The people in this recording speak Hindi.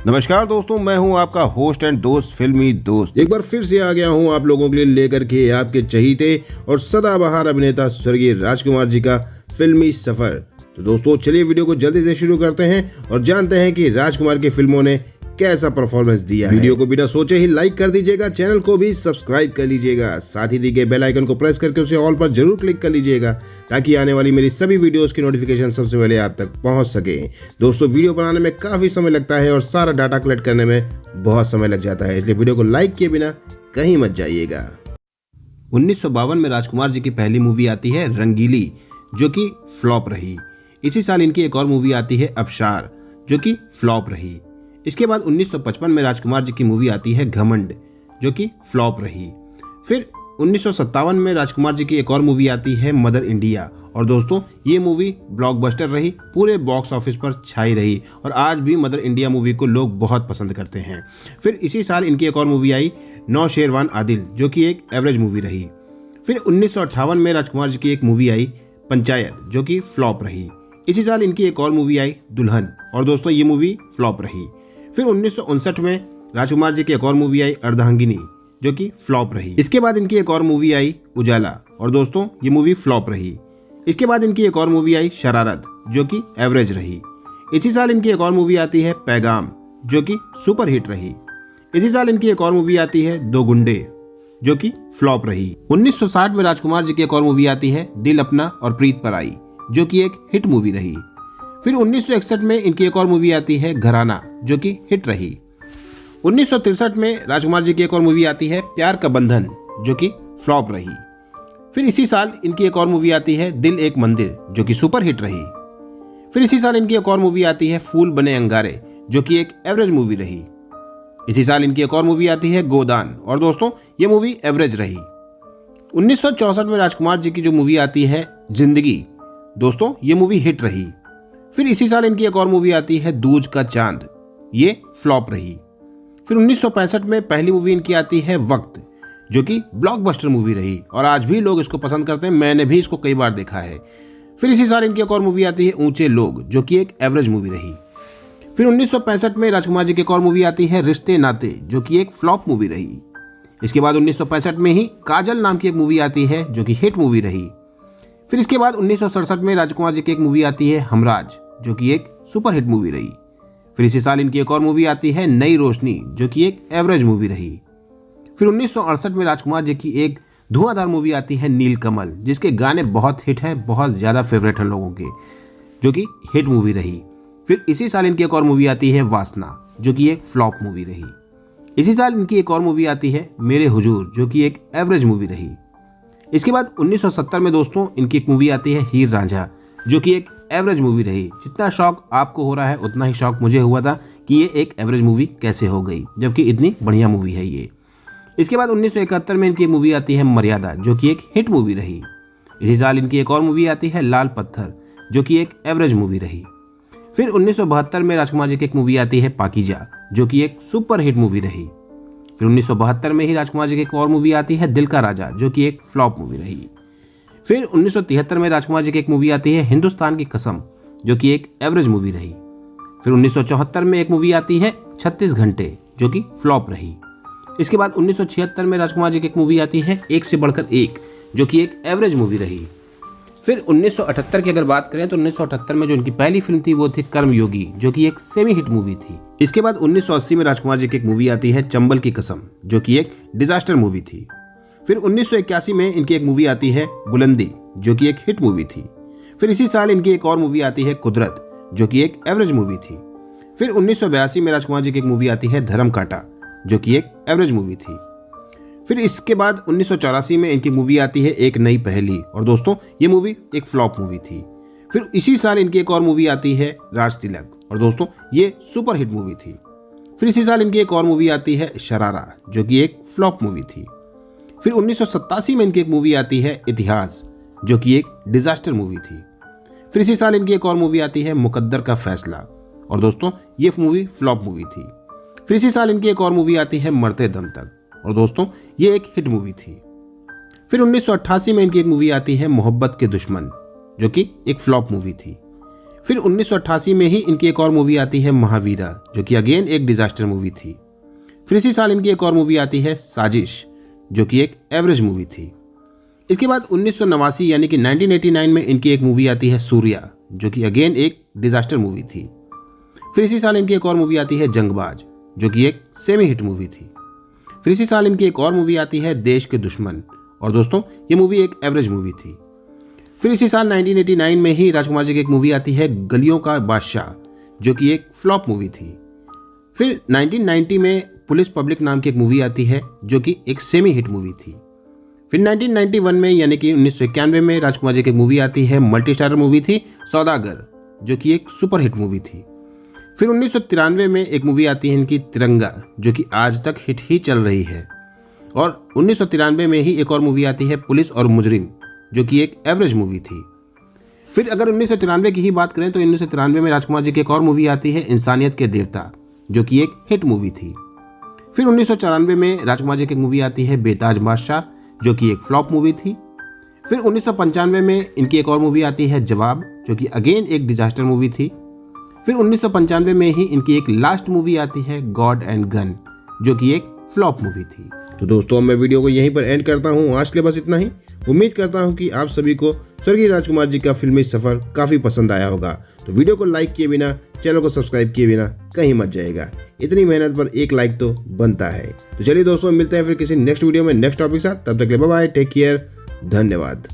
नमस्कार दोस्तों, मैं हूं आपका होस्ट एंड दोस्त फिल्मी दोस्त। एक बार फिर से आ गया हूं आप लोगों के लिए लेकर के आपके चहीते और सदाबहार अभिनेता स्वर्गीय राजकुमार जी का फिल्मी सफर। तो दोस्तों चलिए वीडियो को जल्दी से शुरू करते हैं और जानते हैं कि राजकुमार की फिल्मों ने कैसा परफॉर्मेंस दिया है। वीडियो को बिना सोचे ही लाइक कर दीजिएगा, चैनल को भी सब्सक्राइब कर लीजिएगा, साथ ही दी गए बेल आइकन को प्रेस करके उसे ऑल पर जरूर क्लिक कर लीजिएगा ताकि आने वाली मेरी सभी वीडियोस की नोटिफिकेशन सबसे पहले आप तक पहुंच सके। दोस्तों वीडियो बनाने में काफी समय लगता है और सारा डाटा कलेक्ट करने में बहुत समय लग जाता है, इसलिए वीडियो को लाइक किए बिना कहीं मत जाइएगा। 1952 में राजकुमार जी की पहली मूवी आती है रंगीली, जो कि फ्लॉप रही। इसी साल इनकी एक और मूवी आती है अबशार, जो कि फ्लॉप रही। इसके बाद 1955 में राजकुमार जी की मूवी आती है घमंड, जो कि फ्लॉप रही। फिर 1957 में राजकुमार जी की एक और मूवी आती है मदर इंडिया, और दोस्तों ये मूवी ब्लॉकबस्टर रही, पूरे बॉक्स ऑफिस पर छाई रही और आज भी मदर इंडिया मूवी को लोग बहुत पसंद करते हैं। फिर इसी साल इनकी एक और मूवी आई नौशेरवान आदिल, जो कि एक एवरेज मूवी रही। फिर 1958 में राजकुमार जी की एक मूवी आई पंचायत, जो कि फ्लॉप रही। इसी साल इनकी एक और मूवी आई दुल्हन, और दोस्तों ये मूवी फ्लॉप रही। फिर 1959 में राजकुमार जी की एक और मूवी आई अर्धांगिनी, जो कि फ्लॉप रही। इसके बाद इनकी एक और मूवी आई उजाला, और दोस्तों ये मूवी फ्लॉप रही। इसके बाद इनकी एक और मूवी आई शरारत, जो कि एवरेज रही। इसी साल इनकी एक और मूवी आती है पैगाम, जो कि सुपर हिट रही। इसी साल इनकी एक और मूवी आती है दो गुंडे, जो कि फ्लॉप रही। 1960 में राजकुमार जी की एक और मूवी आती है दिल अपना और प्रीत पराई, जो कि एक हिट मूवी रही। फिर 1961 में इनकी एक और मूवी आती है घराना, जो कि हिट रही। 1963 में राजकुमार जी की एक और मूवी आती है प्यार का बंधन, जो कि फ्लॉप रही। फिर इसी साल इनकी एक और मूवी आती है दिल एक मंदिर, जो कि सुपर हिट रही। फिर इसी साल इनकी एक और मूवी आती है फूल बने अंगारे, जो कि एक एवरेज मूवी रही। इसी साल इनकी एक और मूवी आती है गोदान, और दोस्तों ये मूवी एवरेज रही। 1964 में राजकुमार जी की जो मूवी आती है जिंदगी, दोस्तों ये मूवी हिट रही। फिर इसी साल इनकी एक और मूवी आती है दूज का चांद, ये फ्लॉप रही। फिर 1965 में पहली मूवी इनकी आती है वक्त, जो कि ब्लॉकबस्टर मूवी रही और आज भी लोग इसको पसंद करते हैं, मैंने भी इसको कई बार देखा है। फिर इसी साल इनकी एक और मूवी आती है ऊंचे लोग, जो कि एक एवरेज मूवी रही। फिर 1965 में राजकुमार जी की एक और मूवी आती है रिश्ते नाते, जो कि एक फ्लॉप मूवी रही। इसके बाद 1965 में ही काजल नाम की एक मूवी आती है, जो कि हिट मूवी रही। फिर इसके बाद 1967 में राजकुमार जी की एक मूवी आती है हमराज, जो कि एक सुपर हिट मूवी रही। फिर इसी साल इनकी एक और मूवी आती है नई रोशनी, जो कि एक एवरेज मूवी रही। फिर 1968 में राजकुमार जी की एक धुआंधार मूवी आती है नीलकमल, जिसके गाने बहुत हिट हैं, बहुत ज़्यादा फेवरेट हैं लोगों के, जो कि हिट मूवी रही। फिर इसी साल इनकी एक और मूवी आती है वासना, जो कि एक फ्लॉप मूवी रही। इसी साल इनकी एक और मूवी आती है मेरे हुजूर, जो कि एक एवरेज मूवी रही। इसके बाद 1970 में दोस्तों इनकी एक मूवी आती है हीर रांझा, जो कि एक एवरेज मूवी रही। जितना शौक आपको हो रहा है उतना ही शौक मुझे हुआ था कि ये एक एवरेज मूवी कैसे हो गई, जबकि इतनी बढ़िया मूवी है ये। इसके बाद 1971 में इनकी एक मूवी आती है मर्यादा, जो कि एक हिट मूवी रही। इसी साल इनकी एक और मूवी आती है लाल पत्थर, जो कि एक एवरेज मूवी रही। फिर 1972 में राजकुमार जी की एक मूवी आती है पाकीजा, जो कि एक सुपर हिट मूवी रही। फिर 1972 में ही राजकुमार जी की एक और मूवी आती है दिल का राजा, जो कि एक फ्लॉप मूवी रही। फिर 1973 में राजकुमार जी की एक मूवी आती है हिंदुस्तान की कसम, जो कि एक एवरेज मूवी रही। फिर 1974 में एक मूवी आती है 36 घंटे, जो कि फ्लॉप रही। इसके बाद 1976 में राजकुमार जी की एक मूवी आती है एक से बढ़कर एक, जो कि एक एवरेज मूवी रही। फिर 1978 की अगर बात करें तो 1978 में जो उनकी पहली फिल्म थी वो थी कर्मयोगी, जो कि एक सेमी हिट मूवी थी। इसके बाद 1980 में राजकुमार जी की एक मूवी आती है चंबल की कसम, जो कि एक डिजास्टर मूवी थी। फिर 1981 में इनकी एक मूवी आती है बुलंदी, जो कि एक हिट मूवी थी। फिर इसी साल इनकी एक और मूवी आती है कुदरत, जो कि एक एवरेज मूवी थी। फिर 1982 में राजकुमार जी की एक मूवी आती है धर्म कांटा, जो कि एक एवरेज मूवी थी। फिर इसके बाद 1984 में इनकी मूवी आती है एक नई पहेली, और दोस्तों ये मूवी एक फ्लॉप मूवी थी। फिर इसी साल इनकी एक और मूवी आती है राज तिलक, और दोस्तों ये सुपर हिट मूवी थी। फिर इसी साल इनकी एक और मूवी आती है शरारा, जो कि एक फ्लॉप मूवी थी। फिर 1987 में इनकी एक मूवी आती है इतिहास, जो कि एक डिजास्टर मूवी थी। फिर इसी साल इनकी एक और मूवी आती है मुकद्दर का फैसला, और दोस्तों ये मूवी फ्लॉप मूवी थी। फिर इसी साल इनकी एक और मूवी आती है मरते दम तक, और दोस्तों ये एक हिट मूवी थी। फिर 1988 में इनकी एक मूवी आती है मोहब्बत के दुश्मन, जो कि एक फ्लॉप मूवी थी। फिर 1988 में ही इनकी एक और मूवी आती है महावीरा, जो कि अगेन एक डिजास्टर मूवी थी। फिर इसी साल इनकी एक और मूवी आती है साजिश, जो कि एक एवरेज मूवी थी। इसके बाद 1989 यानी कि 1989 में इनकी एक मूवी आती है सूर्या, जो कि अगेन एक डिजास्टर मूवी थी। फिर इसी साल इनकी एक और मूवी आती है जंगबाज, जो कि एक सेमी हिट मूवी थी। फिर इसी साल इनकी एक और मूवी आती है देश के दुश्मन, और दोस्तों ये मूवी एक एवरेज मूवी थी। फिर इसी साल 1989 में ही राजकुमार जी की एक मूवी आती है गलियों का बादशाह, जो कि एक फ्लॉप मूवी थी। फिर 1990 में पुलिस पब्लिक नाम की एक मूवी आती है, जो कि एक सेमी हिट मूवी थी। फिर 1991 में यानी कि 1991 में राजकुमार जी की एक मूवी आती है, मल्टी स्टारर मूवी थी सौदागर, जो कि एक सुपर हिट मूवी थी। फिर 1993 में एक मूवी आती है इनकी तिरंगा, जो कि आज तक हिट ही चल रही है। और 1993 में ही एक और मूवी आती है पुलिस और मुजरिम, जो कि एक एवरेज मूवी थी। फिर अगर 1993 की ही बात करें तो 1993 में राजकुमार जी की एक और मूवी आती है इंसानियत के देवता, जो कि एक हिट मूवी थी। फिर 1994 में राजकुमार जी की एक मूवी आती है बेताज बादशाह, जो कि एक फ्लॉप मूवी थी। फिर 1995 में इनकी एक और मूवी आती है जवाब, जो कि अगेन एक डिजास्टर मूवी थी। फिर 1995 में ही इनकी एक लास्ट मूवी आती है गॉड एंड गन, जो कि एक फ्लॉप मूवी थी। तो दोस्तों मैं वीडियो को यहीं पर एंड करता हूँ। आज के लिए बस इतना ही। उम्मीद करता हूँ कि आप सभी को स्वर्गीय राजकुमार जी का फिल्मी सफर काफी पसंद आया होगा। तो वीडियो को लाइक किए बिना, चैनल को सब्सक्राइब किए बिना कहीं मत जाएगा। इतनी मेहनत पर एक लाइक तो बनता है। तो चलिए दोस्तों, मिलते हैं फिर किसी नेक्स्ट वीडियो में नेक्स्ट टॉपिक के साथ। तब तक के लिए बाय बाय, टेक केयर, धन्यवाद।